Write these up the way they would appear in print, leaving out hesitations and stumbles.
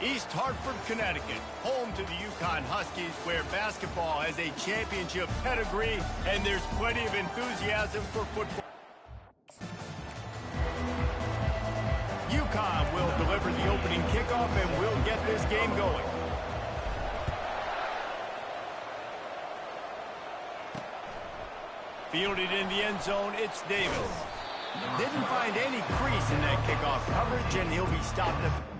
East Hartford, Connecticut, home to the Yukon Huskies, where basketball has a championship pedigree and there's plenty of enthusiasm for football. Yukon will deliver the opening kickoff and will get this game going. Fielded in the end zone, it's Davis. Didn't find any crease in that kickoff coverage, and he'll be stopped at the...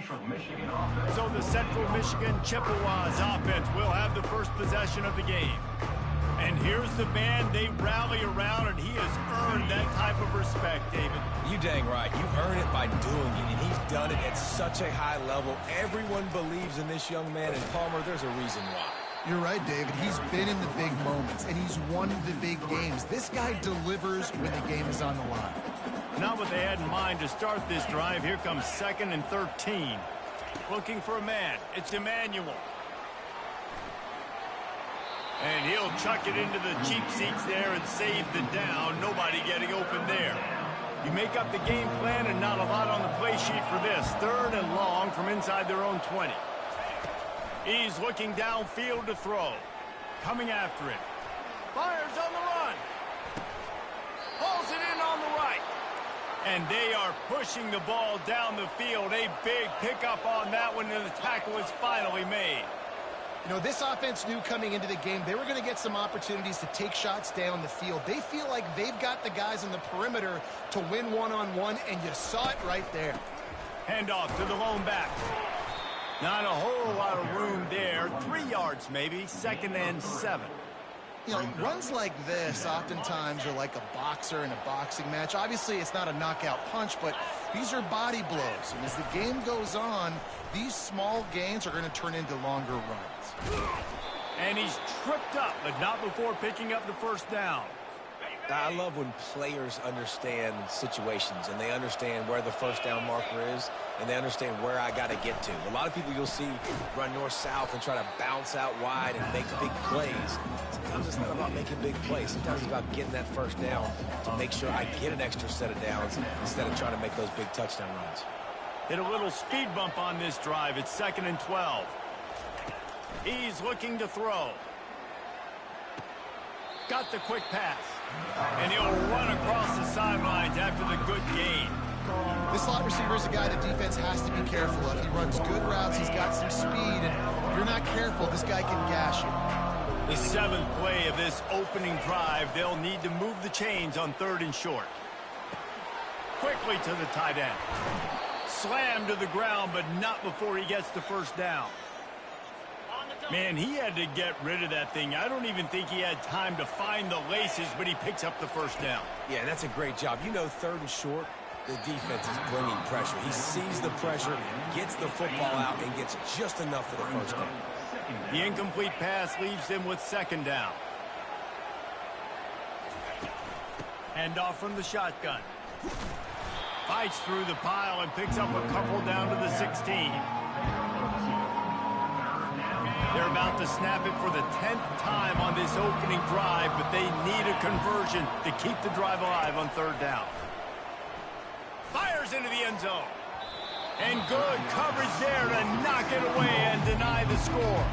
So the Central Michigan Chippewas offense will have the first possession of the game. And here's the man they rally around, and he has earned that type of respect, David. You dang right. You earn it by doing it, and he's done it at such a high level. Everyone believes in this young man, and Palmer, there's a reason why. You're right, David. He's been in the big moments, and he's won the big games. This guy delivers when the game is on the line. Not what they had in mind to start this drive. Here comes 2nd and 13. Looking for a man. It's Emmanuel. And he'll chuck it into the cheap seats there and save the down. Nobody getting open there. You make up the game plan and not a lot on the play sheet for this. 3rd and long from inside their own 20. He's looking downfield to throw. Coming after it. Fires on the run. Pulls it in on the right. And they are pushing the ball down the field. A big pickup on that one, and the tackle is finally made. You know, this offense knew coming into the game they were going to get some opportunities to take shots down the field. They feel like they've got the guys on the perimeter to win one-on-one, and you saw it right there. Handoff to the lone back. Not a whole lot of room there. 3 yards maybe. 2nd and 7. You know, runs like this oftentimes are like a boxer in a boxing match. Obviously, it's not a knockout punch, but these are body blows. And as the game goes on, these small gains are going to turn into longer runs. And he's tripped up, but not before picking up the first down. I love when players understand situations and they understand where the first down marker is and they understand where I got to get to. A lot of people you'll see run north-south and try to bounce out wide and make big plays. Sometimes it's not about making big plays. Sometimes it's about getting that first down to make sure I get an extra set of downs instead of trying to make those big touchdown runs. Hit a little speed bump on this drive. It's 2nd and 12. He's looking to throw. Got the quick pass. And he'll run across the sidelines after the good gain. This slot receiver is a guy the defense has to be careful of. He runs good routes. He's got some speed. And if you're not careful, this guy can gash you. The 7th play of this opening drive. They'll need to move the chains on 3rd and short. Quickly to the tight end. Slammed to the ground, but not before he gets the first down. Man, he had to get rid of that thing. I don't even think he had time to find the laces, but he picks up the first down. Yeah, that's a great job. You know, 3rd and short, the defense is bringing pressure. He sees the pressure, gets the football out, and gets just enough for the first down. The incomplete pass leaves them with 2nd down. Handoff from the shotgun. Fights through the pile and picks up a couple down to the 16. They're about to snap it for the 10th time on this opening drive, but they need a conversion to keep the drive alive on 3rd down. Fires into the end zone. And good coverage there to knock it away and deny the score.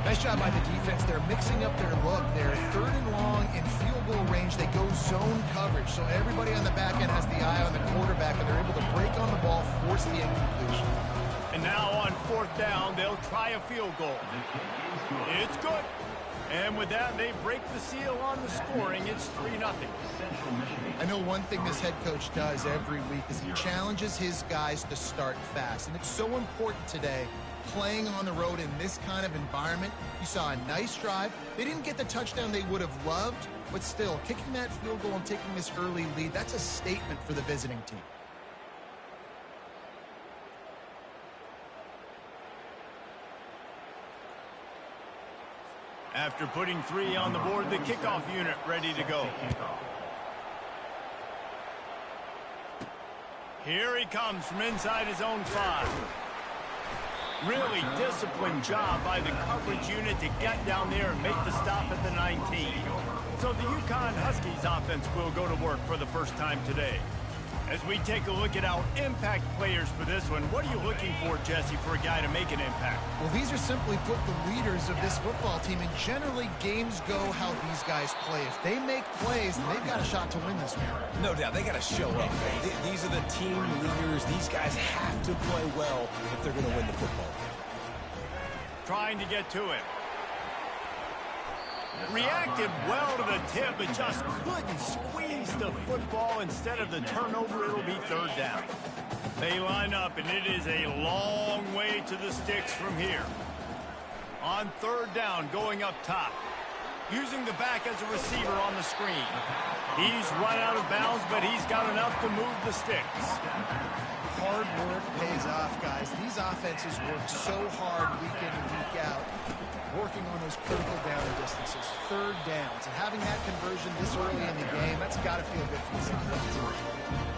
Nice job by the defense. They're mixing up their look. They're 3rd and long in field goal range. They go zone coverage, so everybody on the back end has the eye on the quarterback, and they're able to break on the ball, force the incompletion. And now on 4th down, they'll try a field goal. It's good. And with that, they break the seal on the scoring. It's 3-0. I know one thing this head coach does every week is he challenges his guys to start fast. And it's so important today, playing on the road in this kind of environment. You saw a nice drive. They didn't get the touchdown they would have loved, but still, kicking that field goal and taking this early lead, that's a statement for the visiting team. After putting 3 on the board, the kickoff unit ready to go. Here he comes from inside his own 5. Really disciplined job by the coverage unit to get down there and make the stop at the 19. So the UConn Huskies offense will go to work for the first time today. As we take a look at our impact players for this one, what are you looking for, Jesse, for a guy to make an impact? Well, these are simply put the leaders of this football team, and generally games go how these guys play. If they make plays, then they've got a shot to win this one. No doubt, they got to show up. These are the team leaders. These guys have to play well if they're going to win the football game. Trying to get to it. Reacted well to the tip, but just couldn't squeeze the football. Instead of the turnover, it'll be 3rd down. They line up, and it is a long way to the sticks from here. On third down, going up top. Using the back as a receiver on the screen. He's run out of bounds, but he's got enough to move the sticks. Hard work pays off, guys. These offenses work so hard week in and week out, working on those critical down distances, third downs, and having that conversion this early in the game, that's got to feel good for the offense.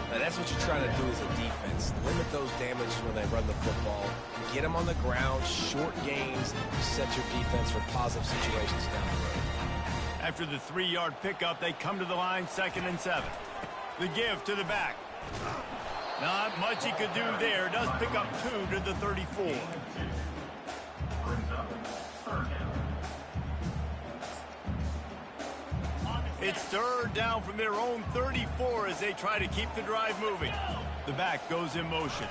Now, that's what you're trying to do as a defense. Limit those damages when they run the football. Get them on the ground, short gains, set your defense for positive situations down the road. After the 3-yard pickup, they come to the line, 2nd and 7. The give to the back. Not much he could do there. Does pick up 2 to the 34. It's third down from their own 34 as they try to keep the drive moving. The back goes in motion.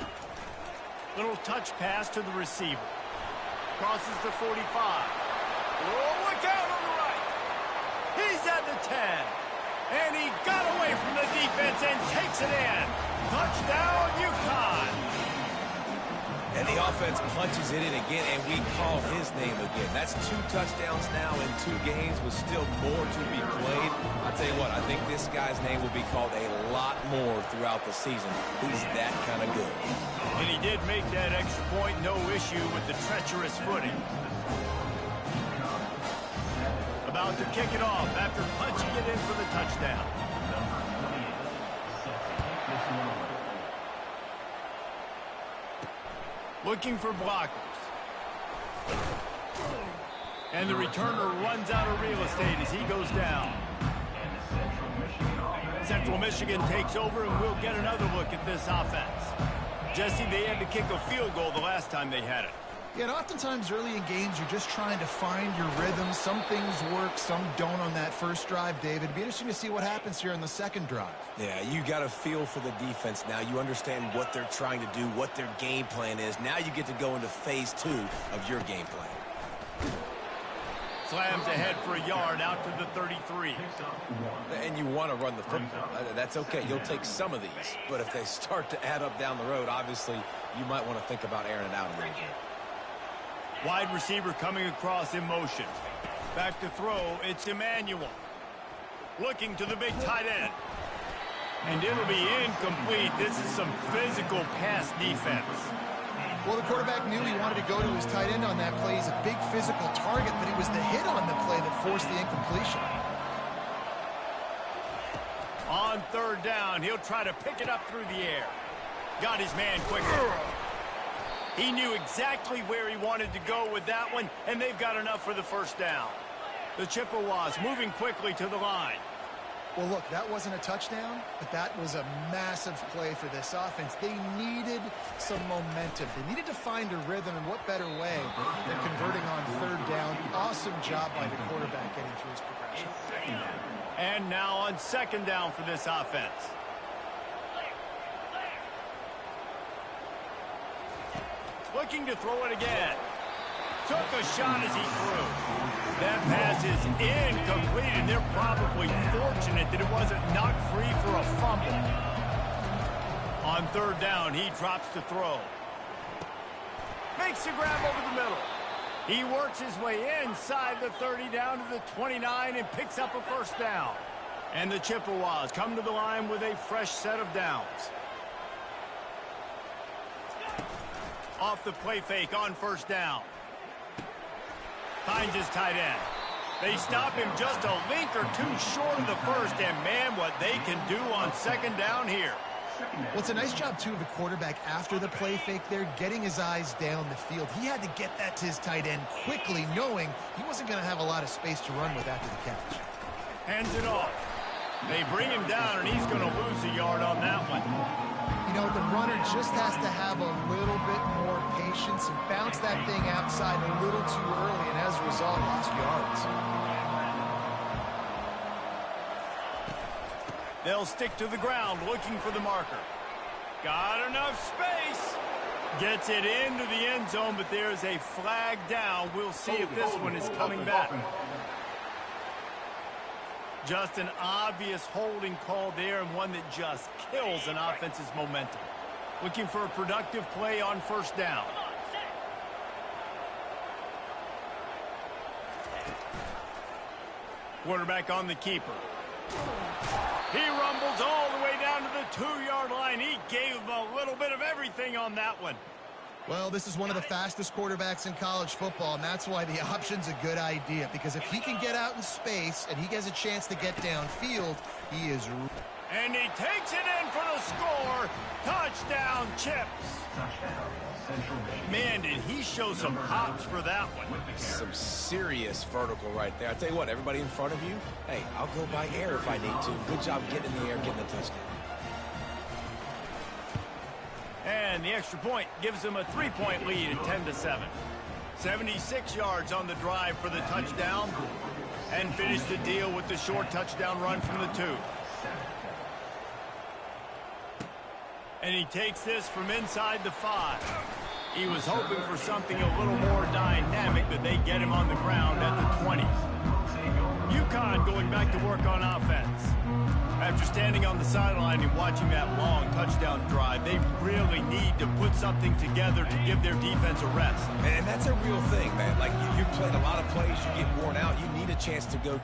Little touch pass to the receiver. Crosses the 45. Oh, look out on the right. He's at the 10. And he got away from the defense and takes it in. Touchdown, UConn. And the offense punches it in again, and we call his name again. That's 2 touchdowns now in 2 games with still more to be played. I'll tell you what, I think this guy's name will be called a lot more throughout the season. He's that kind of good. And he did make that extra point, no issue with the treacherous footing. About to kick it off after punching it in for the touchdown. Looking for blockers. And the returner runs out of real estate as he goes down. Central Michigan takes over, and we'll get another look at this offense. Jesse, they had to kick a field goal the last time they had it. Yeah, and oftentimes early in games, you're just trying to find your rhythm. Some things work, some don't on that first drive, David. It'd be interesting to see what happens here in the second drive. Yeah, you got a feel for the defense now. You understand what they're trying to do, what their game plan is. Now you get to go into phase 2 of your game plan. Slams ahead for a yard out to the 33. And you want to run the football. That's okay. You'll take some of these. But if they start to add up down the road, obviously, you might want to think about airing it out a little bit. Wide receiver coming across in motion. Back to throw, it's Emmanuel. Looking to the big tight end. And it'll be incomplete. This is some physical pass defense. Well, the quarterback knew he wanted to go to his tight end on that play. He's a big physical target, but it was the hit on the play that forced the incompletion. On third down, he'll try to pick it up through the air. Got his man quickly. He knew exactly where he wanted to go with that one, and they've got enough for the first down. The Chippewas moving quickly to the line. Well, look, that wasn't a touchdown, but that was a massive play for this offense. They needed some momentum. They needed to find a rhythm, and what better way than converting on third down. Awesome job by the quarterback getting through his progression. And now on second down for this offense. Looking to throw it again. Took a shot as he threw. That pass is incomplete, and they're probably fortunate that it wasn't knocked free for a fumble. On third down, he drops to throw. Makes the grab over the middle. He works his way inside the 30 down to the 29 and picks up a first down. And the Chippewas come to the line with a fresh set of downs. Off the play fake on first down. Finds his tight end. They stop him just a link or two short of the first, and man, what they can do on second down here. Well, it's a nice job, too, of the quarterback after the play fake there, getting his eyes down the field. He had to get that to his tight end quickly, knowing he wasn't going to have a lot of space to run with after the catch. Hands it off. They bring him down, and he's going to lose a yard on that one. You know, the runner just has to have a little bit more patience and bounce that thing outside a little too early, and as a result, lost yards. They'll stick to the ground looking for the marker. Got enough space. Gets it into the end zone, but there's a flag down. We'll see if this one is coming back. Just an obvious holding call there, and one that just kills an offense's momentum. Looking for a productive play on first down. Quarterback on the keeper. He rumbles all the way down to the 2-yard line. He gave him a little bit of everything on that one. Well, this is one of the fastest quarterbacks in college football, and that's why the option's a good idea. Because if he can get out in space and he gets a chance to get downfield, he is... And he takes it in for the score. Touchdown, Chips. Man, did he show some hops for that one. Some serious vertical right there. I tell you what, everybody in front of you, hey, I'll go by air if I need to. Good job getting in the air, getting the touchdown. And the extra point gives him a 3-point lead at 10-7. 76 yards on the drive for the touchdown. And finished the deal with the short touchdown run from the 2. And he takes this from inside the 5. He was hoping for something a little more dynamic, but they get him on the ground at the 20. UConn going back to work on offense. After standing on the sideline and watching that long touchdown drive, they really need to put something together to give their defense a rest. And that's a real thing, man. Like, you played a lot of plays, you get worn out, you need a chance to go...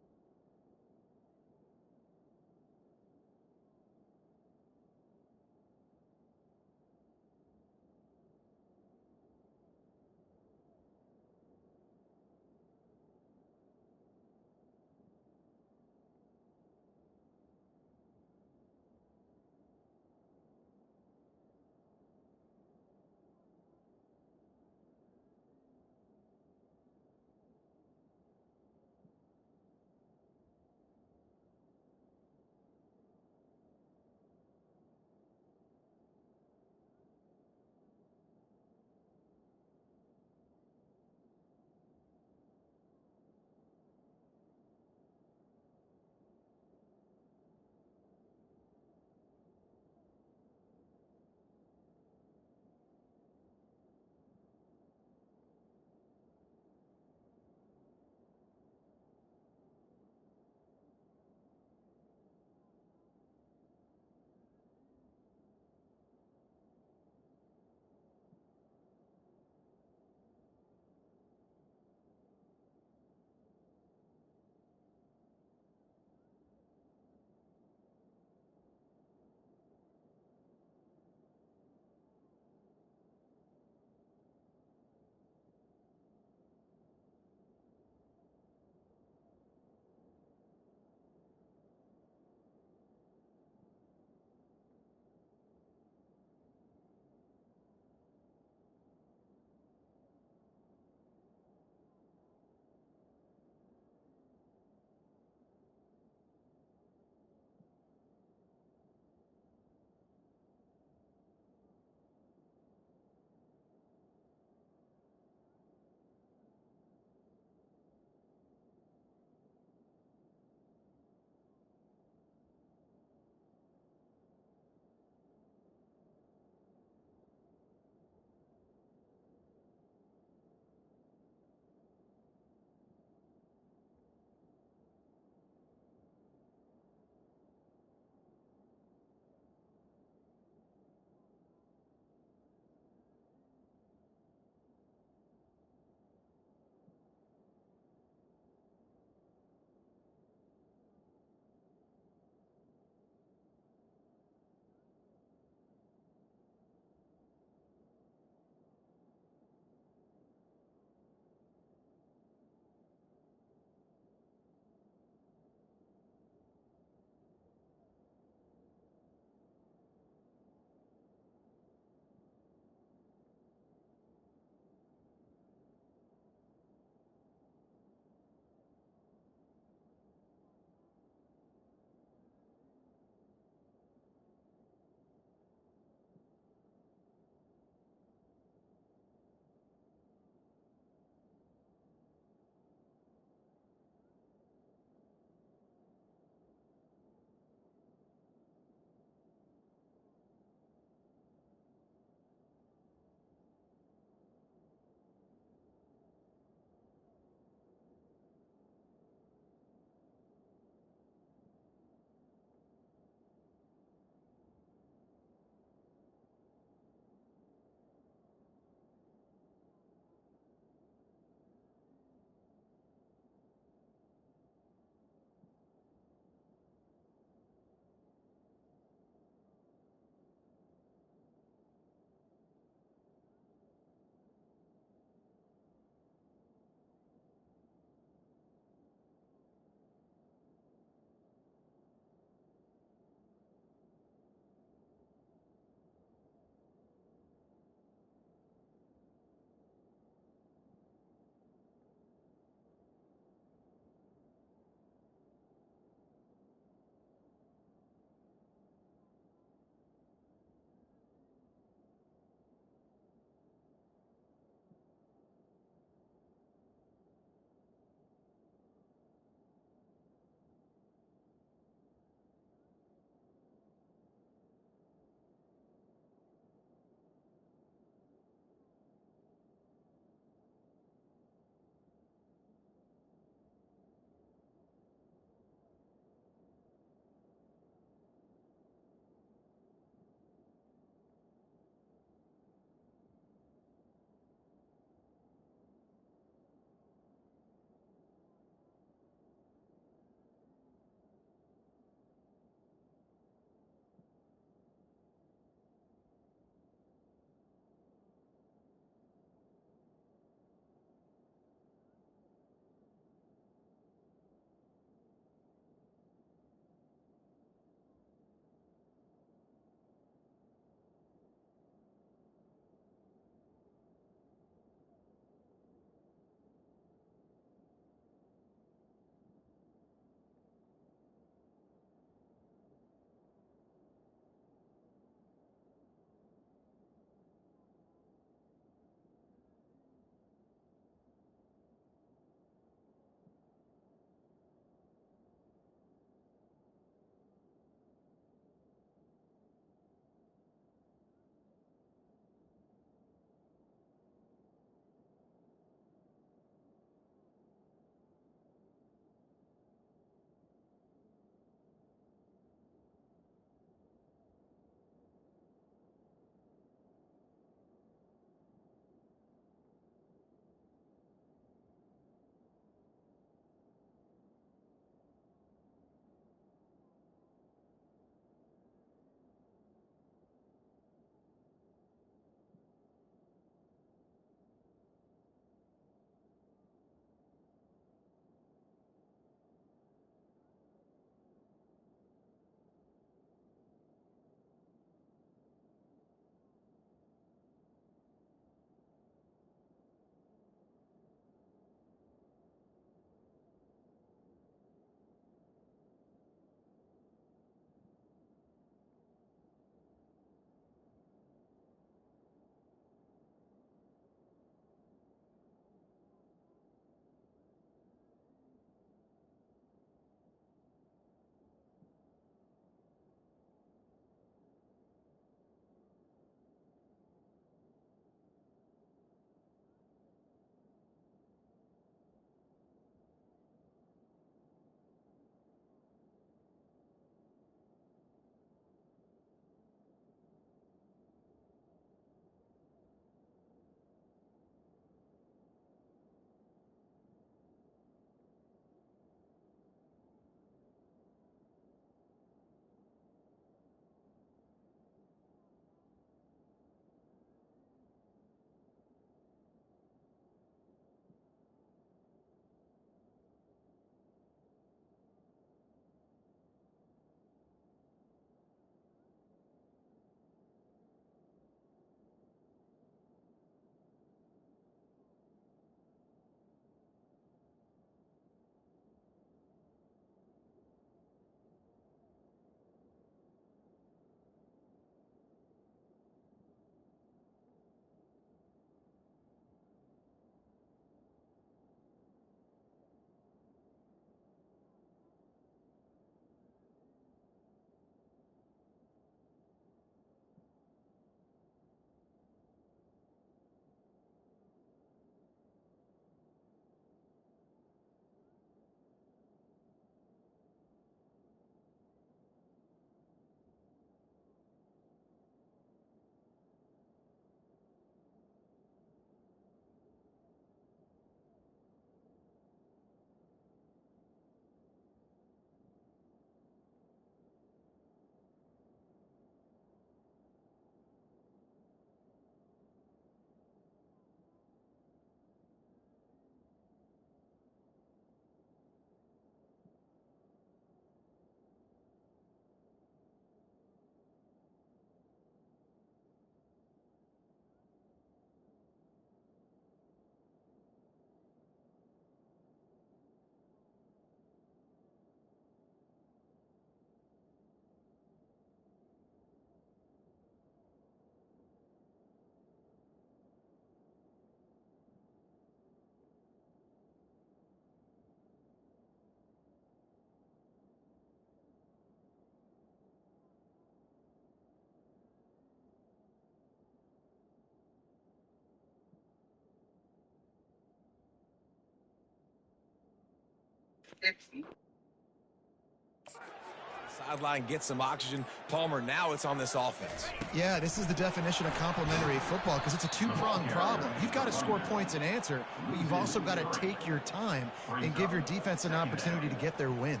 Sideline, get some oxygen. Palmer, now it's on this offense. Yeah, this is the definition of complementary football because it's a two-pronged problem. You've got to score points and answer, but you've also got to take your time and give your defense an opportunity to get their win.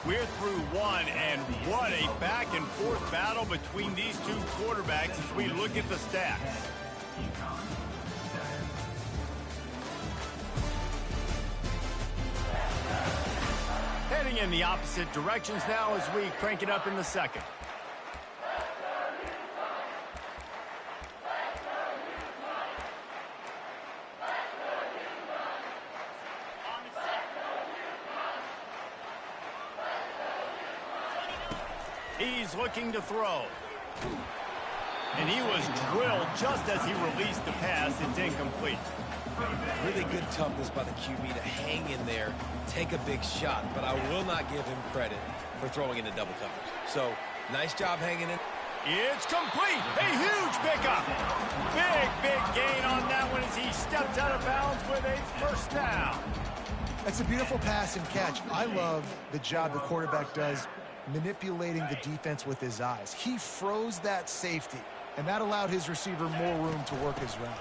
We're through one, and what a back-and-forth battle between these two quarterbacks as we look at the stats. Heading in the opposite directions now as we crank it up in the second. He's looking to throw. And he was drilled just as he released the pass. It's incomplete. Really good toughness by the QB to hang in there, take a big shot, but I will not give him credit for throwing into double coverage. So, nice job hanging in. It's complete. A huge pickup. Big gain on that one as he steps out of bounds with a first down. That's a beautiful pass and catch. I love the job the quarterback does manipulating the defense with his eyes. He froze that safety, and that allowed his receiver more room to work his route.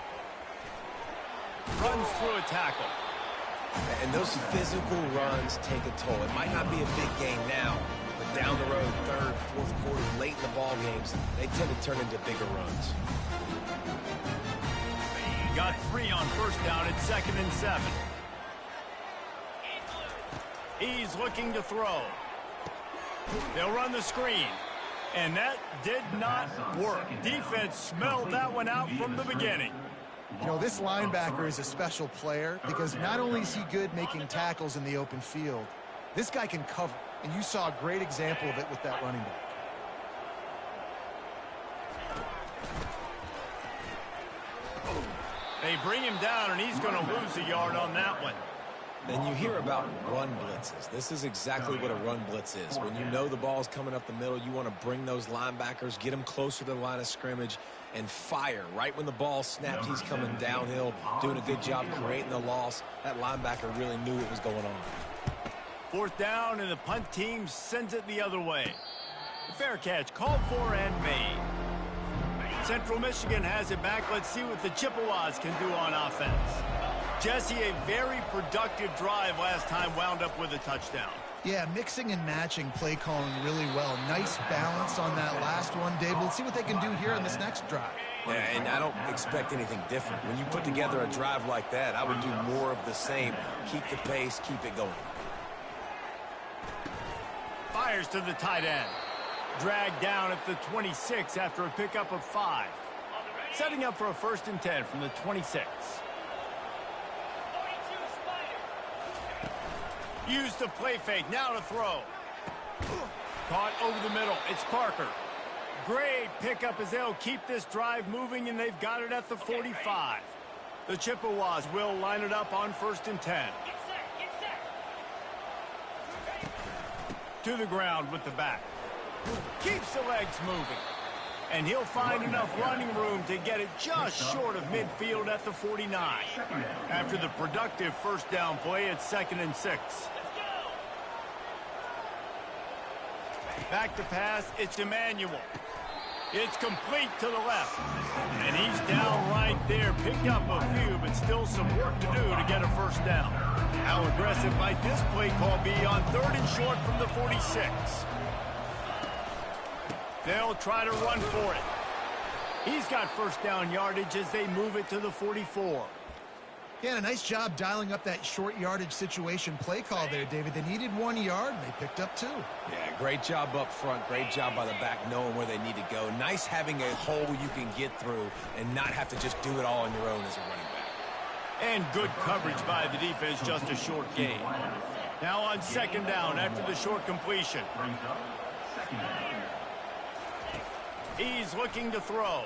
Runs through a tackle. And those physical runs take a toll. It might not be a big gain now, but down the road, third, fourth quarter, late in the ball games, they tend to turn into bigger runs. Got 3 on first down at 2nd and 7. He's looking to throw. They'll run the screen. And that did not work. Defense smelled that one out from the beginning. You know, this linebacker is a special player because not only is he good making tackles in the open field, this guy can cover. And you saw a great example of it with that running back. They bring him down, and he's going to lose a yard on that one. And you hear about run blitzes. This is exactly what a run blitz is. When you know the ball's coming up the middle, you want to bring those linebackers, get them closer to the line of scrimmage, and fire. Right when the ball snapped, he's coming downhill, doing a good job creating the loss. That linebacker really knew what was going on. 4th down, and the punt team sends it the other way. Fair catch called for and made. Central Michigan has it back. Let's see what the Chippewas can do on offense. Jesse, a very productive drive last time, wound up with a touchdown. Yeah, mixing and matching play calling really well. Nice balance on that last one, Dave. Let's see what they can do here in this next drive. Yeah, and I don't expect anything different. When you put together a drive like that, I would do more of the same. Keep the pace, keep it going. Fires to the tight end. Dragged down at the 26 after a pickup of 5. Setting up for a 1st and 10 from the 26. Use the play fake, now to throw. Caught over the middle, it's Parker. Great pickup as they'll keep this drive moving, and they've got it at the 45. The Chippewas will line it up on 1st and 10. To the ground with the back. Keeps the legs moving. And he'll find enough running room to get it just short of midfield at the 49. After the productive first down play, it's 2nd and 6. Back to pass, it's Emmanuel. It's complete to the left. And he's down right there. Picked up a few, but still some work to do to get a first down. How aggressive might this play call be on 3rd and short from the 46? They'll try to run for it. He's got first down yardage as they move it to the 44. Yeah, a nice job dialing up that short yardage situation play call there, David. They needed 1 yard, and they picked up 2. Yeah, great job up front. Great job by the back knowing where they need to go. Nice having a hole you can get through and not have to just do it all on your own as a running back. And good coverage by the defense, just a short gain. Now on 2nd down after the short completion. He's looking to throw.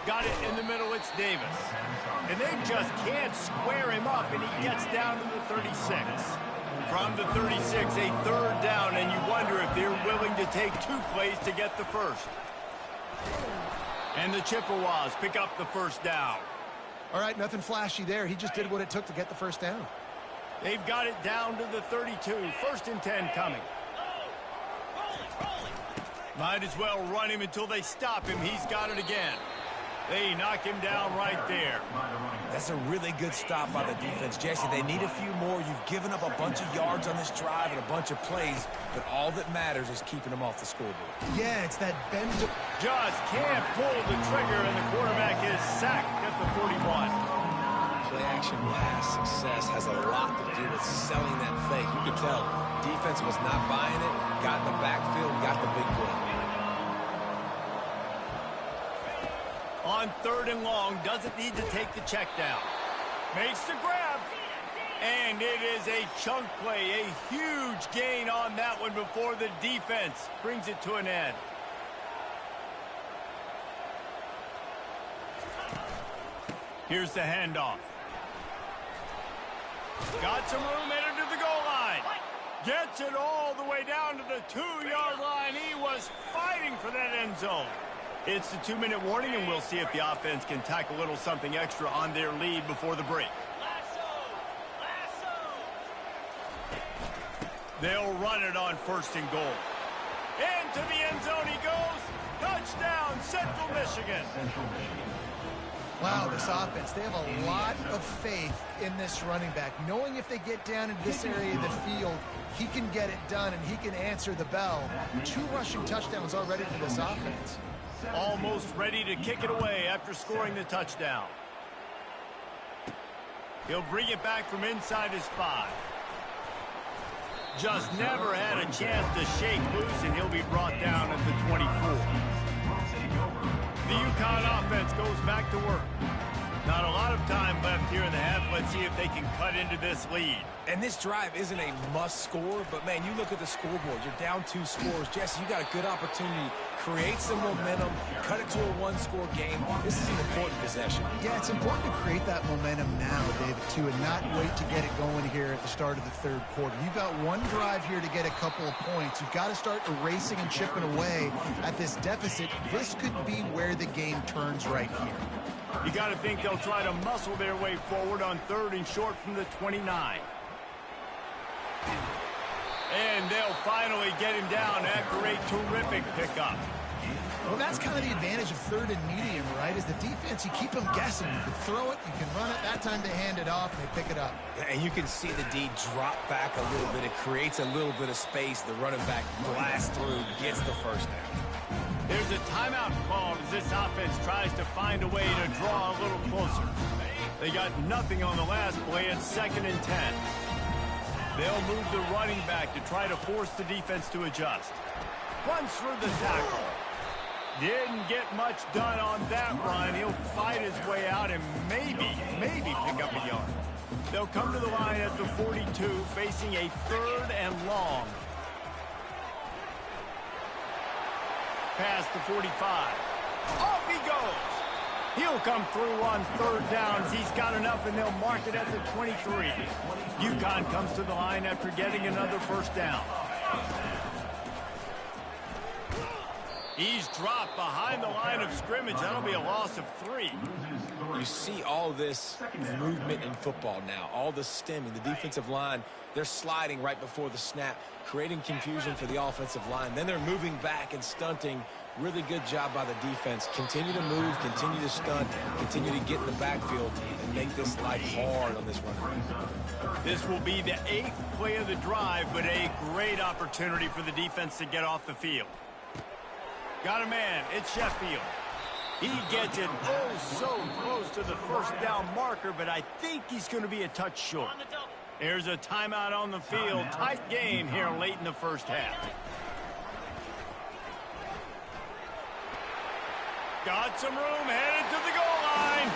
Got it in the middle, it's Davis. And they just can't square him up, and he gets down to the 36. From the 36, a 3rd down, and you wonder if they're willing to take 2 plays to get the first. And the Chippewas pick up the first down. All right, nothing flashy there. He just did what it took to get the first down. They've got it down to the 32. 1st and 10 coming. Might as well run him until they stop him. He's got it again. They knock him down right there. That's a really good stop by the defense. Jesse, they need a few more. You've given up a bunch of yards on this drive and a bunch of plays, but all that matters is keeping them off the scoreboard. Yeah, it's that bend. Just can't pull the trigger, and the quarterback is sacked at the 41. Play-action pass success has a lot to do with selling that fake. You can tell defense was not buying it, got in the backfield, got the big play. On 3rd and long, doesn't need to take the check down. Makes the grab. And it is a chunk play, a huge gain on that one before the defense brings it to an end. Here's the handoff. Got some room headed to the goal line. Gets it all the way down to the 2-yard line. He was fighting for that end zone. It's the 2-minute warning, and we'll see if the offense can tack a little something extra on their lead before the break. They'll run it on 1st and goal. Into the end zone he goes. Touchdown, Central Michigan. Wow, this offense, they have a lot of faith in this running back. Knowing if they get down into this area of the field, he can get it done and he can answer the bell. 2 rushing touchdowns already for this offense. Almost ready to kick it away after scoring the touchdown. He'll bring it back from inside his 5. Just never had a chance to shake loose, and he'll be brought down at the 24. The UConn offense goes back to work. Not a lot of time left here in the half. Let's see if they can cut into this lead. And this drive isn't a must score, but man, you look at the scoreboard, you're down 2 scores. Jesse, you got a good opportunity. Create some momentum, cut it to a 1-score game. This is an important possession. Yeah, it's important to create that momentum now, David, too, and not wait to get it going here at the start of the 3rd quarter. You've got 1 drive here to get a couple of points. You've got to start erasing and chipping away at this deficit. This could be where the game turns right here. You got to think they'll try to muscle their way forward on 3rd and short from the 29. And they'll finally get him down after a terrific pickup. Well, that's kind of the advantage of 3rd and medium, right? Is the defense, you keep them guessing. You can throw it, you can run it. That time they hand it off and they pick it up. And you can see the D drop back a little bit. It creates a little bit of space. The running back blasts through, gets the first down. There's a timeout called as this offense tries to find a way to draw a little closer. They got nothing on the last play. It's 2nd and 10. They'll move the running back to try to force the defense to adjust. Runs for the tackle. Didn't get much done on that run. He'll fight his way out and maybe pick up a yard. They'll come to the line at the 42, facing a 3rd and long. Past the 45. Off he goes. He'll come through on 3rd downs. He's got enough, and they'll mark it at the 23. UConn comes to the line after getting another first down. He's dropped behind the line of scrimmage. That'll be a loss of 3. You see all this movement in football now, all the stemming, the defensive line, they're sliding right before the snap, creating confusion for the offensive line. Then they're moving back and stunting. Really good job by the defense. Continue to move, continue to stunt, continue to get in the backfield and make this life hard on this run. This will be the 8th play of the drive, but a great opportunity for the defense to get off the field. Got a man. It's Sheffield. He gets it so close to the first down marker, but I think he's going to be a touch short. There's a timeout on the field. Tight game here late in the first half. Got some room, headed to the goal line.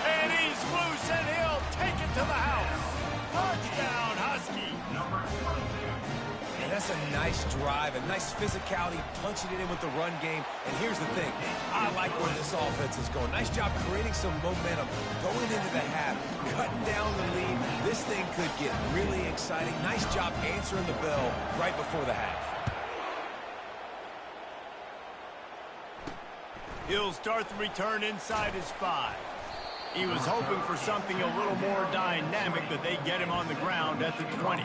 And he's loose, and he'll take it to the house. Touchdown, Husky. And that's a nice drive, a nice physicality, punching it in with the run game. And here's the thing. I like where this offense is going. Nice job creating some momentum, going into the half, cutting down the lead. This thing could get really exciting. Nice job answering the bell right before the half. He'll start the return inside his 5. He was hoping for something a little more dynamic, but they get him on the ground at the 20.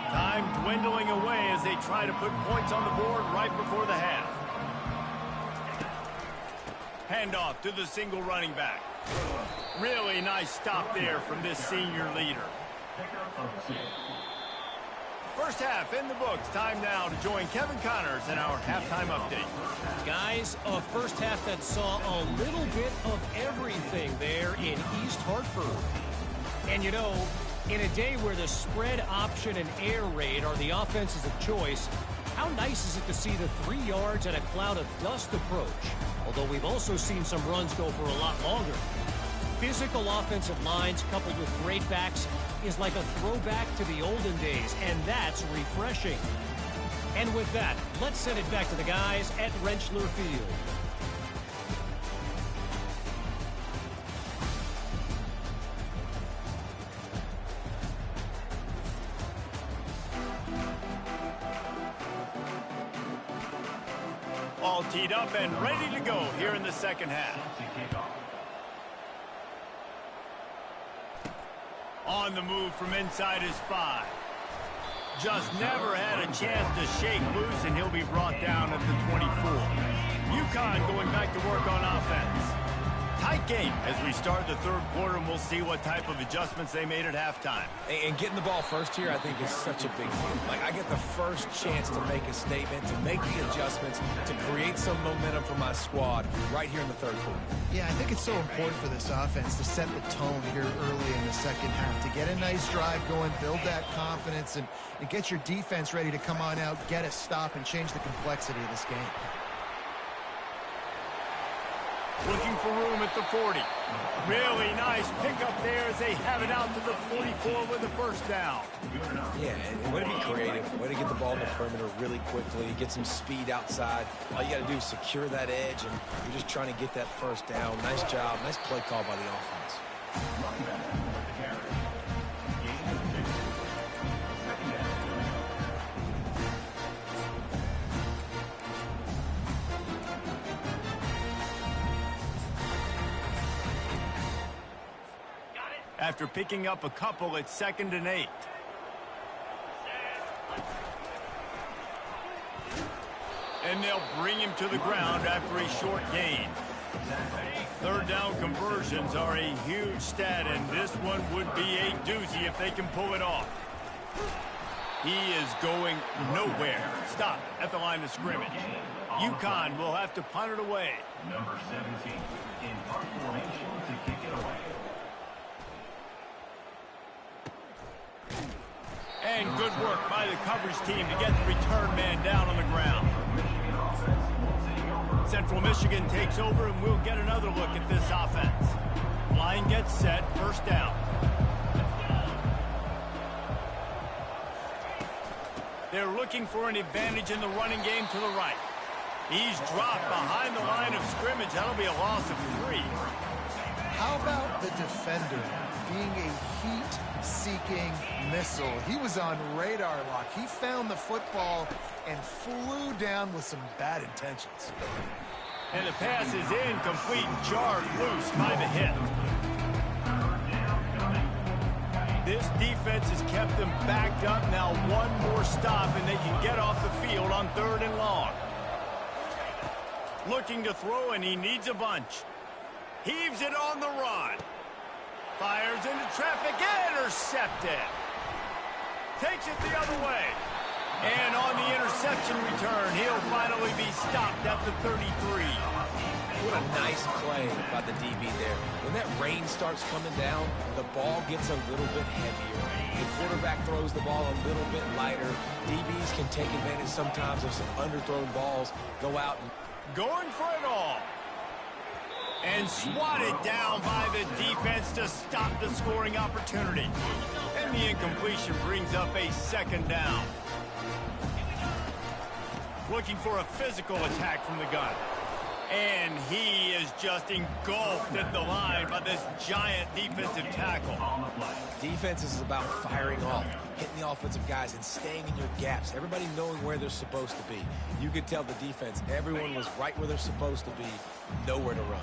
Time dwindling away as they try to put points on the board right before the half. Handoff to the single running back. Really nice stop there from this senior leader. First half in the books. Time now to join Kevin Connors in our halftime update. Guys, a first half that saw a little bit of everything there in East Hartford. And you know, in a day where the spread option and air raid are the offenses of choice, how nice is it to see the 3 yards and a cloud of dust approach? Although we've also seen some runs go for a lot longer. Physical offensive lines coupled with great backs is like a throwback to the olden days, and that's refreshing. And with that, let's send it back to the guys at Rentschler Field. All teed up and ready to go here in the second half. On the move from inside his 5. Just never had a chance to shake loose, and he'll be brought down at the 24. UConn going back to work on offense. Tight game as we start the third quarter, and we'll see what type of adjustments they made at halftime. And getting the ball first here, I think, is such a big deal. Like, I get the first chance to make a statement, to make the adjustments, to create some momentum for my squad right here in the third quarter. Yeah, I think it's so important for this offense to set the tone here early in the second half, to get a nice drive going, build that confidence, and get your defense ready to come on out, get a stop, and change the complexity of this game. Looking for room at the 40. Really nice pickup there as they have it out to the 44 with the first down. Yeah, and way to be creative, way to get the ball in the perimeter really quickly, get some speed outside. All you got to do is secure that edge, and you're just trying to get that first down. Nice job, nice play call by the offense. After picking up a couple, it's 2nd and 8. And they'll bring him to the ground after a short gain. Third down conversions are a huge stat, and this one would be a doozy if they can pull it off. He is going nowhere. Stop at the line of scrimmage. UConn will have to punt it away. Number 17 in punt formation to kick it away. And good work by the coverage team to get the return man down on the ground. Central Michigan takes over, and we'll get another look at this offense. Line gets set, first down. They're looking for an advantage in the running game to the right. He's dropped behind the line of scrimmage. That'll be a loss of 3. How about the defender being a heat-seeking missile? He was on radar lock. He found the football and flew down with some bad intentions. And the pass is incomplete, jarred loose by the hit. This defense has kept them backed up. Now one more stop, and they can get off the field on 3rd and long. Looking to throw, and he needs a bunch. Heaves it on the run. Fires into traffic, intercepted. Takes it the other way. And on the interception return, he'll finally be stopped at the 33. What a nice play by the DB there. When that rain starts coming down, the ball gets a little bit heavier. The quarterback throws the ball a little bit lighter. DBs can take advantage sometimes of some underthrown balls. Go out and going for it all. And swatted down by the defense to stop the scoring opportunity. And the incompletion brings up a 2nd down. Looking for a physical attack from the gun. And he is just engulfed at the line by this giant defensive tackle. Defense is about firing off, hitting the offensive guys, and staying in your gaps. Everybody knowing where they're supposed to be. You could tell the defense, everyone was right where they're supposed to be, nowhere to run.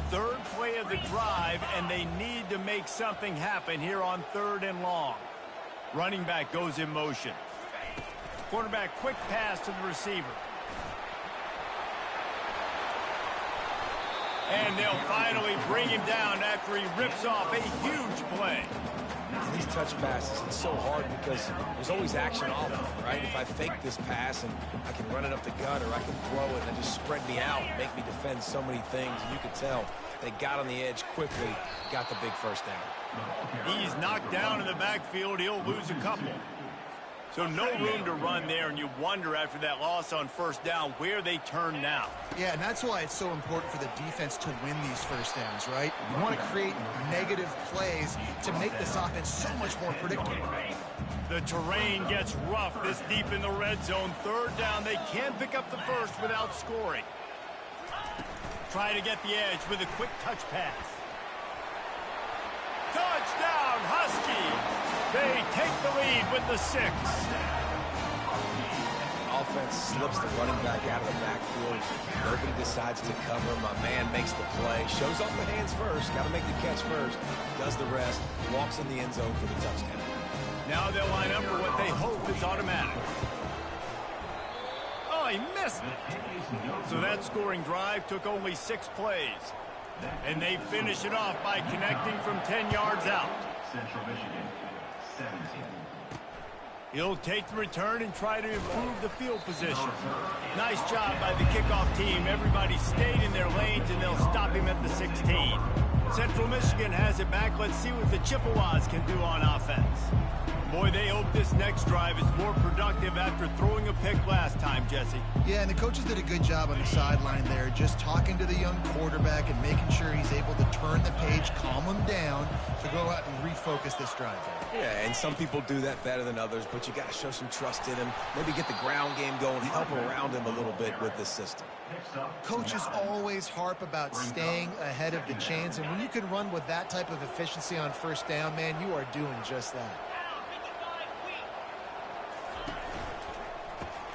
Third play of the drive, and they need to make something happen here on 3rd and long. Running back goes in motion. Quarterback quick pass to the receiver. And they'll finally bring him down after he rips off a huge play. These touch passes, it's so hard because there's always action off of it, right? If I fake this pass and I can run it up the gut or I can throw it and just spread me out and make me defend so many things, and you could tell they got on the edge quickly, got the big first down. He's knocked down in the backfield. He'll lose a couple. So no room to run there, and you wonder after that loss on 1st down where they turn now. Yeah, and that's why it's so important for the defense to win these first downs, right? You want to create negative plays to make this offense so much more predictable. The terrain gets rough this deep in the red zone. 3rd down, they can't pick up the first without scoring. Try to get the edge with a quick touch pass. Touchdown, Huskies! They take the lead with the 6. Offense slips the running back out of the backfield. Nobody decides to cover. My man makes the play. Shows off the hands first. Got to make the catch first. Does the rest. Walks in the end zone for the touchdown. Now they'll line up for what they hope is automatic. Oh, he missed it. So that scoring drive took only 6 plays. And they finish it off by connecting from 10 yards out. Central Michigan, 17. He'll take the return and try to improve the field position. Nice job by the kickoff team. Everybody stayed in their lanes, and they'll stop him at the 16. Central Michigan has it back. Let's see what the Chippewas can do on offense. Boy, they hope this next drive is more productive after throwing a pick last time, Jesse. Yeah, and the coaches did a good job on the sideline there, just talking to the young quarterback and making sure he's able to turn the page, calm him down, to go out and refocus this drive there. Yeah, and some people do that better than others, but you got to show some trust in him. Maybe get the ground game going, help around him a little bit with this system. Coaches always harp about staying ahead of the chains, and when you can run with that type of efficiency on 1st down, man, you are doing just that.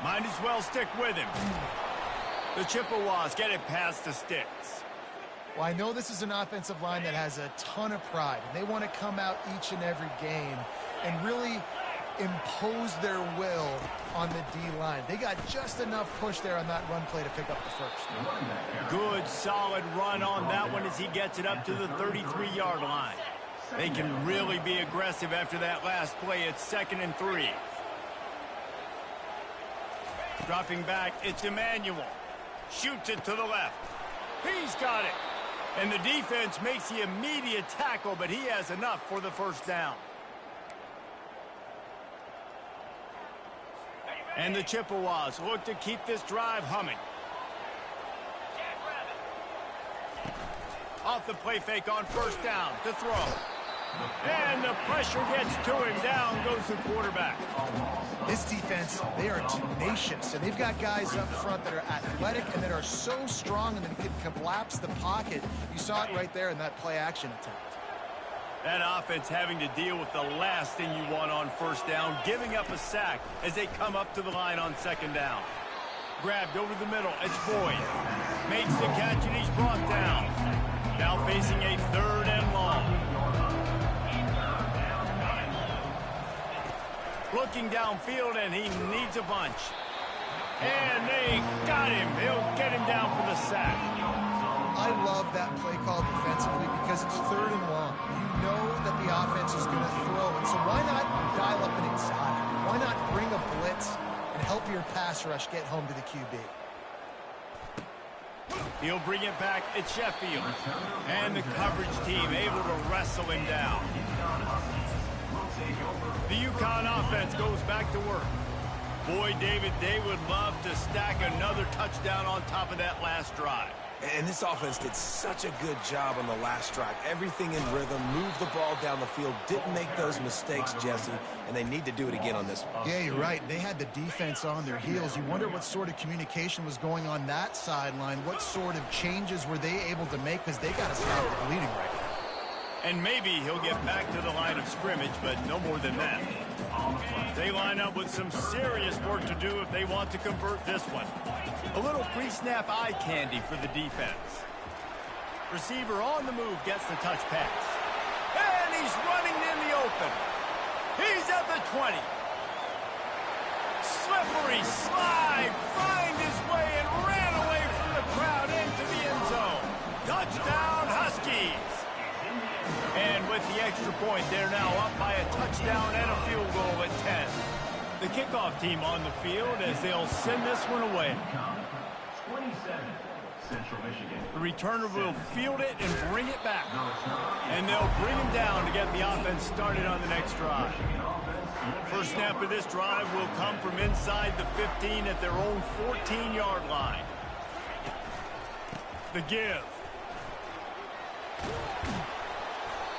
Might as well stick with him. The Chippewas get it past the sticks. Well, I know this is an offensive line that has a ton of pride, and they want to come out each and every game and really impose their will on the D-line. They got just enough push there on that run play to pick up the first. Good, solid run on that one as he gets it up to the 33-yard line. They can really be aggressive after that last play. It's 2nd and 3. Dropping back, it's Emmanuel. Shoots it to the left. He's got it. And the defense makes the immediate tackle, but he has enough for the 1st down. And the Chippewas look to keep this drive humming. Off the play fake on 1st down to throw. And the pressure gets to him. Down goes the quarterback. This defense, they are tenacious, and they've got guys up front that are athletic and that are so strong and that can collapse the pocket. You saw it right there in that play-action attempt. That offense having to deal with the last thing you want on 1st down, giving up a sack as they come up to the line on 2nd down. Grabbed over the middle. It's Boyd. Makes the catch, and he's brought down. Now facing a 3rd and long. Looking downfield, and he needs a bunch. And they got him. They'll get him down for the sack. I love that play call defensively because it's 3rd and long. You know that the offense is going to throw it. So why not dial up an inside? Why not bring a blitz and help your pass rush get home to the QB? He'll bring it back. It's Sheffield. And the coverage team able to wrestle him down. The UConn offense goes back to work. Boy, David, they would love to stack another touchdown on top of that last drive. And this offense did such a good job on the last drive. Everything in rhythm, moved the ball down the field, didn't make those mistakes, Jesse, and they need to do it again on this one. Yeah, you're right. They had the defense on their heels. You wonder what sort of communication was going on that sideline. What sort of changes were they able to make, because they got to stop the bleeding right now. And maybe he'll get back to the line of scrimmage, but no more than that. They line up with some serious work to do if they want to convert this one. A little pre-snap eye candy for the defense. Receiver on the move gets the touch pass. And he's running in the open. He's at the 20. Slippery slide, find his way and ran away from the crowd into the end zone. Touchdown, Huskies. And with the extra point, they're now up by a touchdown and a field goal at 10. The kickoff team on the field as they'll send this one away. 27, Central Michigan. The returner will field it and bring it back. And they'll bring him down to get the offense started on the next drive. First snap of this drive will come from inside the 15 at their own 14-yard line. The give.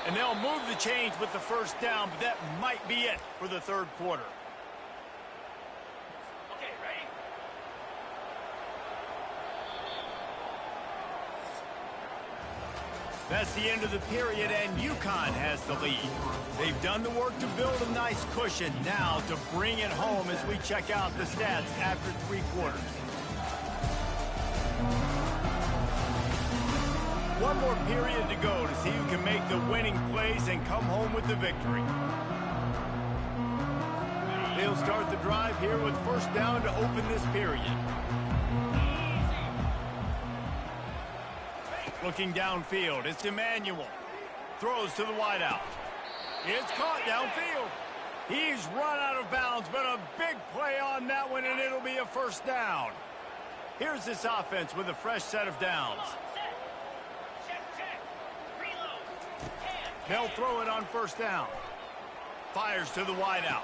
And they'll move the chains with the first down, but that might be it for the third quarter. Okay, ready? That's the end of the period, and UConn has the lead. They've done the work to build a nice cushion. Now to bring it home as we check out the stats after 3 quarters. One more period to go to see who can make the winning plays and come home with the victory. They'll start the drive here with first down to open this period. Looking downfield, it's Emmanuel. Throws to the wideout. It's caught downfield. He's run out of bounds, but a big play on that one, and it'll be a first down. Here's this offense with a fresh set of downs. They'll throw it on first down. Fires to the wideout.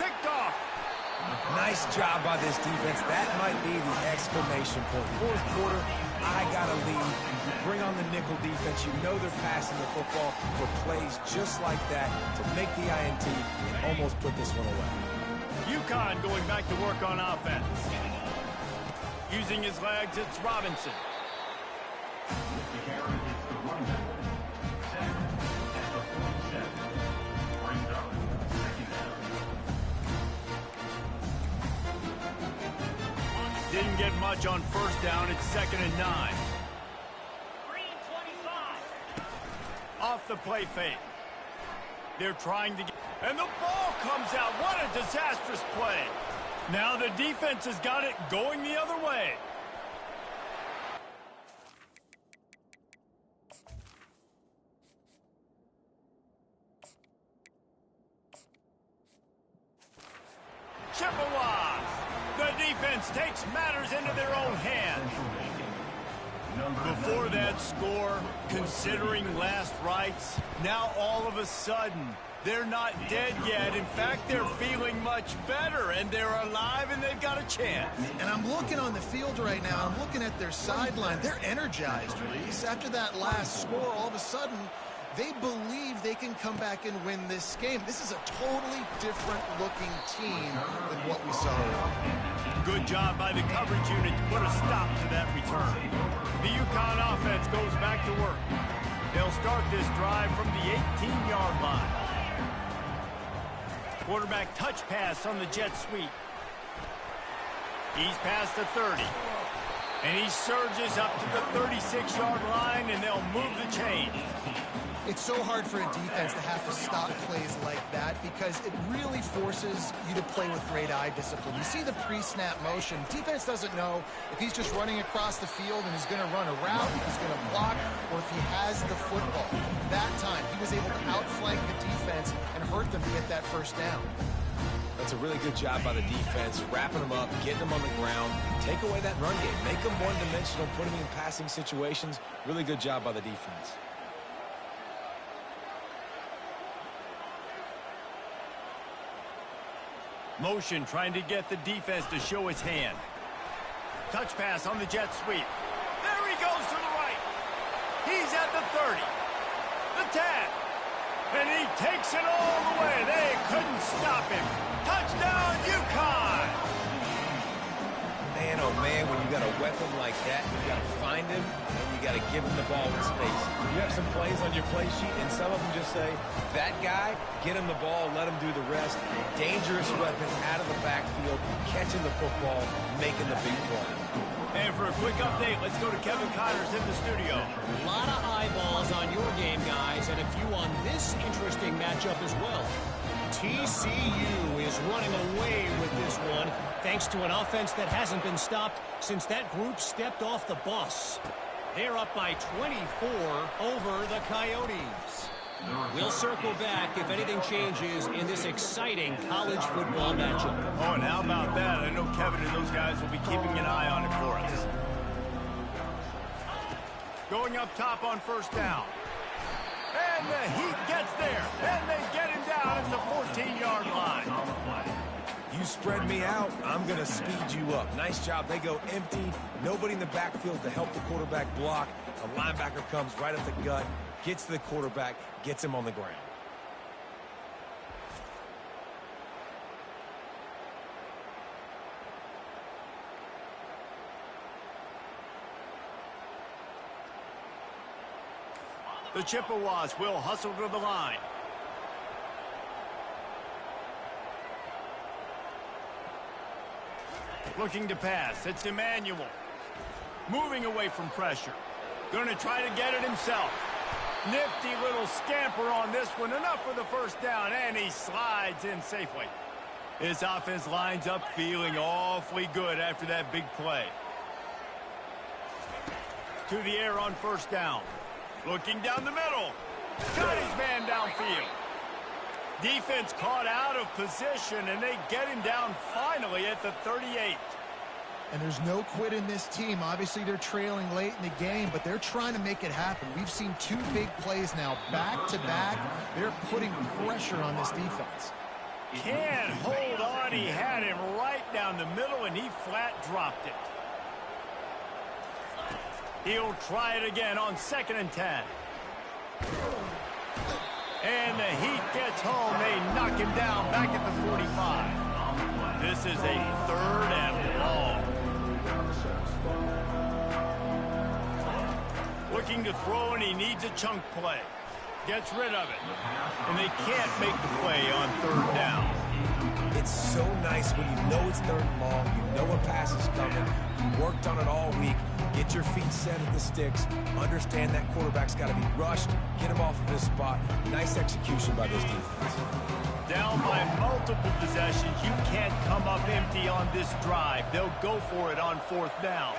Picked off. Nice job by this defense. That might be the exclamation point. Fourth quarter, I got a lead. Bring on the nickel defense. You know they're passing the football for plays just like that to make the INT and almost put this one away. UConn going back to work on offense. Using his legs, it's Robinson. Didn't get much on first down. It's 2nd and 9. Green 25. Off the play fake. They're trying to get... And the ball comes out. What a disastrous play. Now the defense has got it going the other way. Chippewas. The defense takes matters into their own hands. Before that score, considering last rites, now all of a sudden, they're not dead yet. In fact, they're feeling much better, and they're alive, and they've got a chance. And I'm looking on the field right now. I'm looking at their sideline. They're energized, Reese. After that last score, all of a sudden, they believe they can come back and win this game. This is a totally different-looking team than what we saw earlier. Good job by the coverage unit to put a stop to that return. The UConn offense goes back to work. They'll start this drive from the 18-yard line. Quarterback touch pass on the jet sweep. He's past the 30. And he surges up to the 36-yard line, and they'll move the chain. It's so hard for a defense to have to stop plays like that because it really forces you to play with great eye discipline. You see the pre-snap motion. Defense doesn't know if he's just running across the field and he's going to run a route, if he's going to block, or if he has the football. That time, he was able to outflank the defense and hurt them to get that first down. That's a really good job by the defense, wrapping them up, getting them on the ground, take away that run game, make them one-dimensional, put them in passing situations. Really good job by the defense. Motion trying to get the defense to show his hand. Touch pass on the jet sweep. There he goes! He's at the 30. The 10. And he takes it all the way. They couldn't stop him. Touchdown, UConn! Man, oh man, when you got a weapon like that, you got to find him, and you got to give him the ball in space. You have some plays on your play sheet, and some of them just say, that guy, get him the ball, let him do the rest. Dangerous weapon out of the backfield, catching the football, making the big play. And for a quick update, let's go to Kevin Connors in the studio. A lot of eyeballs on your game, guys, and a few on this interesting matchup as well. TCU is running away with this one, thanks to an offense that hasn't been stopped since that group stepped off the bus. They're up by 24 over the Coyotes. We'll circle back if anything changes in this exciting college football matchup. Oh, and how about that? I know Kevin and those guys will be keeping an eye on it for us. Going up top on first down. And the Heat gets there. And they get him down at the 14-yard line. You spread me out, I'm going to speed you up. Nice job. They go empty. Nobody in the backfield to help the quarterback block. The linebacker comes right up the gut, gets to the quarterback, gets him on the ground. The Chippewas will hustle to the line. Looking to pass. It's Emmanuel. Moving away from pressure. Going to try to get it himself. Nifty little scamper on this one. Enough for the first down, and he slides in safely. His offense lines up feeling awfully good after that big play. To the air on first down. Looking down the middle. Got his man downfield. Defense caught out of position, and they get him down finally at the 38. And there's no quit in this team. Obviously, they're trailing late in the game, but they're trying to make it happen. We've seen two big plays now, back-to-back. They're putting pressure on this defense. Can't hold on. He had him right down the middle, and he flat dropped it. He'll try it again on 2nd and 10. And the Heat gets home. They knock him down back at the 45. This is a 3rd and long. Looking to throw, and he needs a chunk play. Gets rid of it. And they can't make the play on 3rd down. It's so nice when you know it's 3rd and long, you know a pass is coming, you worked on it all week, get your feet set at the sticks, understand that quarterback's got to be rushed, get him off of this spot. Nice execution by this defense. Down by multiple possessions, you can't come up empty on this drive. They'll go for it on 4th down.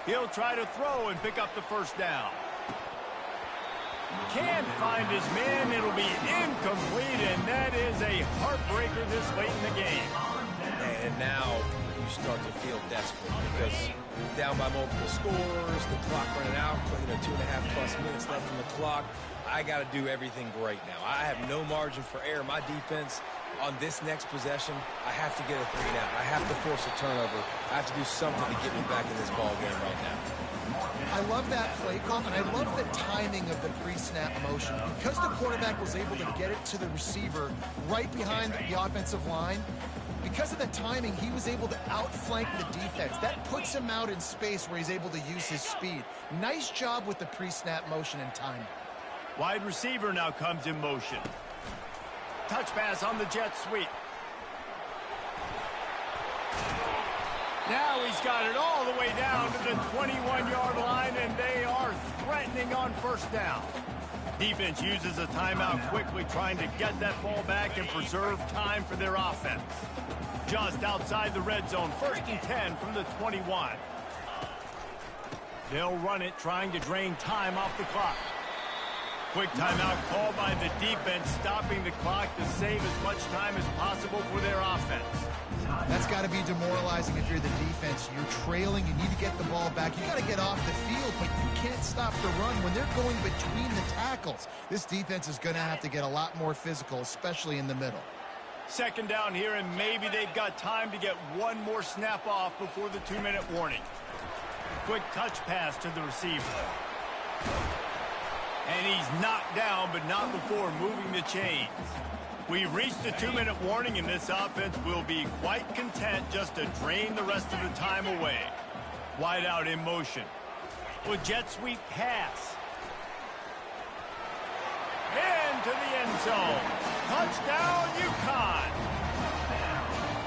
He'll try to throw and pick up the first down. Can't find his man. It'll be incomplete, and that is a heartbreaker this late in the game. And now you start to feel desperate because down by multiple scores, the clock running out, 2.5+ minutes left on the clock. I got to do everything great now. I have no margin for error. My defense on this next possession, I have to get a 3 and out. I have to force a turnover. I have to do something to get me back in this ball game right now. I love that play call, and I love the timing of the pre-snap motion. Because the quarterback was able to get it to the receiver right behind the offensive line, because of the timing, he was able to outflank the defense. That puts him out in space where he's able to use his speed. Nice job with the pre-snap motion and timing. Wide receiver now comes in motion. Touch pass on the jet sweep. Now he's got it all the way down to the 21-yard line, and they are threatening on first down. Defense uses a timeout quickly, trying to get that ball back and preserve time for their offense. Just outside the red zone, 1st and 10 from the 21. They'll run it, trying to drain time off the clock. Quick timeout called by the defense, stopping the clock to save as much time as possible for their offense. That's got to be demoralizing if you're the defense. You're trailing. You need to get the ball back. You got to get off the field, but you can't stop the run when they're going between the tackles. This defense is going to have to get a lot more physical, especially in the middle. 2nd down here, and maybe they've got time to get one more snap off before the 2-minute warning. Quick touch pass to the receiver. And he's knocked down, but not before moving the chains. We've reached the 2-minute warning, and this offense will be quite content just to drain the rest of the time away. Wide out in motion. With jet sweep pass. Into the end zone. Touchdown, UConn.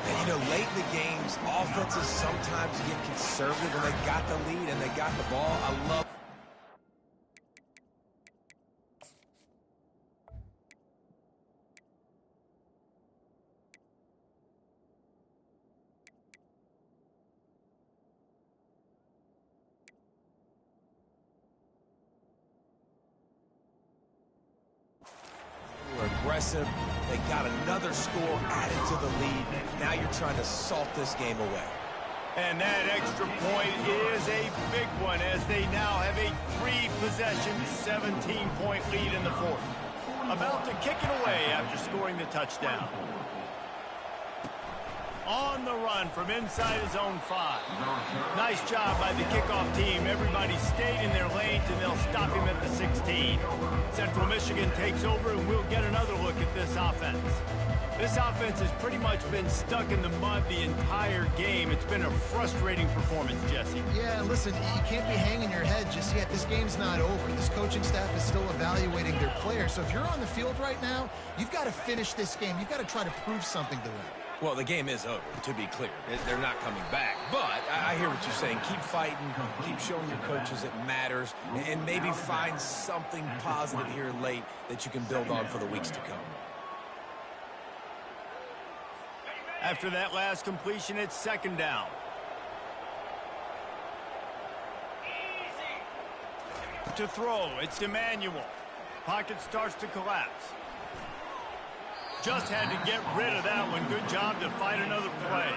And, you know, late in the games, offenses sometimes get conservative when they got the lead and they got the ball. I love aggressive. They got another score added to the lead. Now you're trying to salt this game away. And that extra point is a big one as they now have a 3-possession, 17-point lead in the fourth. About to kick it away after scoring the touchdown. On the run from inside his own 5. Nice job by the kickoff team. Everybody stayed in their lanes, and they'll stop him at the 16. Central Michigan takes over, and we'll get another look at this offense. This offense has pretty much been stuck in the mud the entire game. It's been a frustrating performance, Jesse. Yeah, listen, you can't be hanging your head just yet. This game's not over. This coaching staff is still evaluating their players. So if you're on the field right now, you've got to finish this game. You've got to try to prove something to them. Well, the game is over, to be clear. They're not coming back. But I hear what you're saying. Keep fighting. Keep showing your coaches it matters. And maybe find something positive here late that you can build on for the weeks to come. After that last completion, it's second down. To throw, it's Emmanuel. Pocket starts to collapse. Just had to get rid of that one. Good job to fight another play.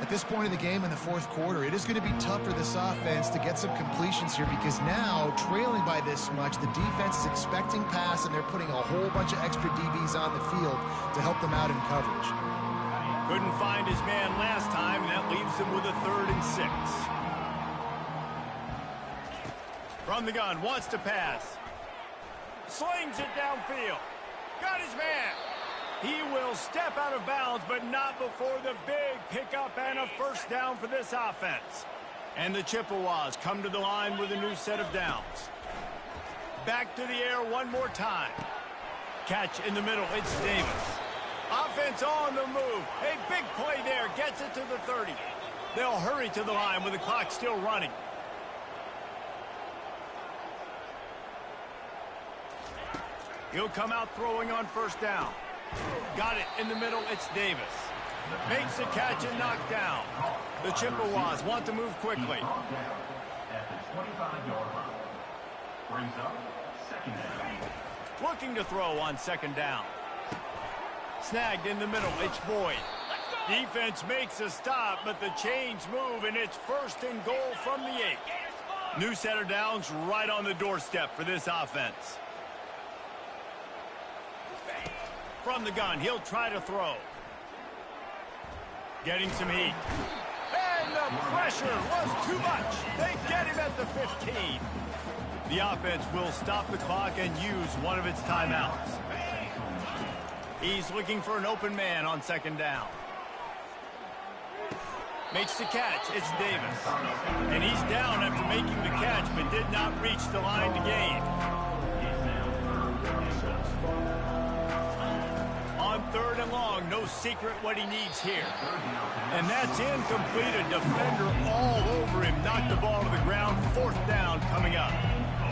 At this point in the game in the fourth quarter, it is going to be tough for this offense to get some completions here because now, trailing by this much, the defense is expecting pass, and they're putting a whole bunch of extra DBs on the field to help them out in coverage. Couldn't find his man last time, and that leaves him with a 3rd and 6. From the gun, wants to pass. Slings it downfield. Got his man. He will step out of bounds, but not before the big pickup and a first down for this offense. And the Chippewas come to the line with a new set of downs. Back to the air one more time. Catch in the middle, it's Davis. Offense on the move. A big play there, gets it to the 30. They'll hurry to the line with the clock still running. He'll come out throwing on first down. Got it in the middle, it's Davis. Makes the catch and knocked down. The Chippewas want to move quickly. At the 25-yard line. Brings up second down. Looking to throw on second down. Snagged in the middle, it's Boyd. Defense makes a stop, but the chains move, and it's 1st and goal from the 8. New set of downs right on the doorstep for this offense. From the gun, he'll try to throw. Getting some heat. And the pressure was too much. They get him at the 15. The offense will stop the clock and use one of its timeouts. He's looking for an open man on second down. Makes the catch. It's Davis. And he's down after making the catch, but did not reach the line to gain. On 3rd and long, no secret what he needs here. And that's incomplete. A defender all over him. Knocked the ball to the ground. 4th down coming up.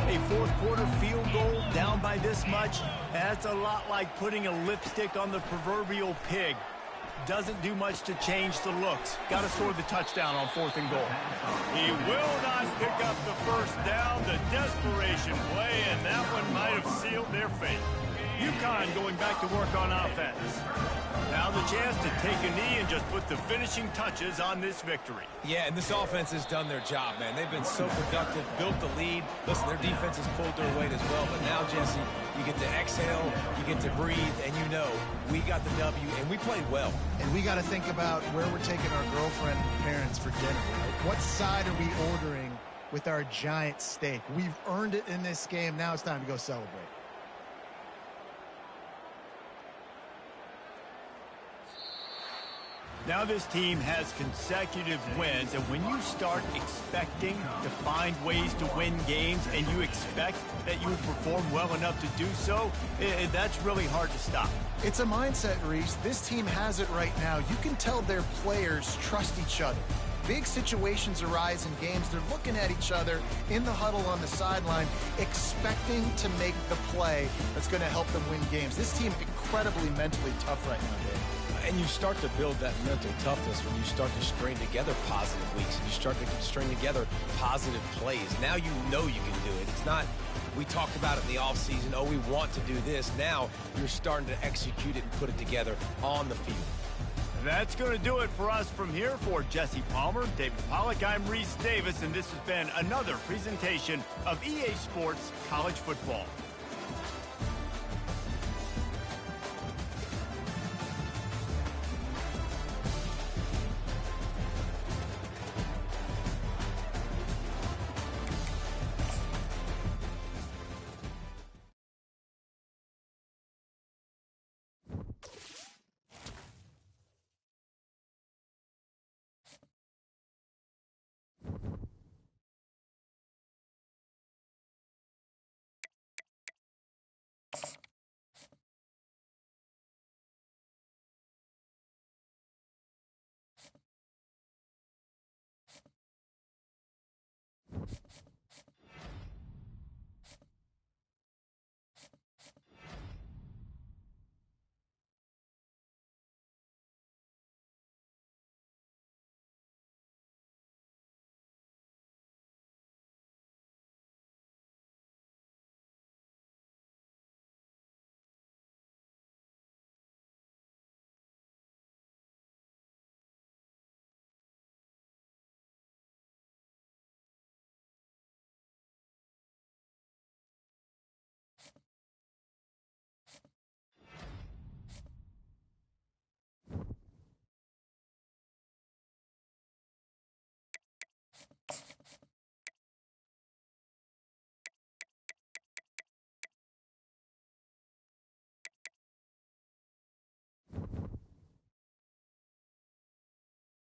A fourth quarter field goal down by this much. That's a lot like putting a lipstick on the proverbial pig. Doesn't do much to change the looks. Got to score the touchdown on 4th and goal. He will not pick up the first down. The desperation play, and that one might have sealed their fate. UConn going back to work on offense. Now the chance to take a knee and just put the finishing touches on this victory. Yeah, and this offense has done their job, man. They've been so productive, built the lead. Listen, their defense has pulled their weight as well. But now, Jesse, you get to exhale, you get to breathe, and you know we got the W, and we played well. And we got to think about where we're taking our girlfriend and parents for dinner. Right? What side are we ordering with our giant steak. We've earned it in this game. Now it's time to go celebrate. Now this team has consecutive wins, and when you start expecting to find ways to win games and you expect that you will perform well enough to do so, that's really hard to stop. It's a mindset, Reese. This team has it right now. You can tell their players trust each other. Big situations arise in games. They're looking at each other in the huddle on the sideline, expecting to make the play that's going to help them win games. This team incredibly mentally tough right now, Dave. And you start to build that mental toughness when you start to string together positive weeks and you start to string together positive plays. Now you know you can do it. It's not, we talked about it in the offseason, oh, we want to do this. Now you're starting to execute it and put it together on the field. That's going to do it for us from here. For Jesse Palmer, David Pollack, I'm Reese Davis, and this has been another presentation of EA Sports College Football.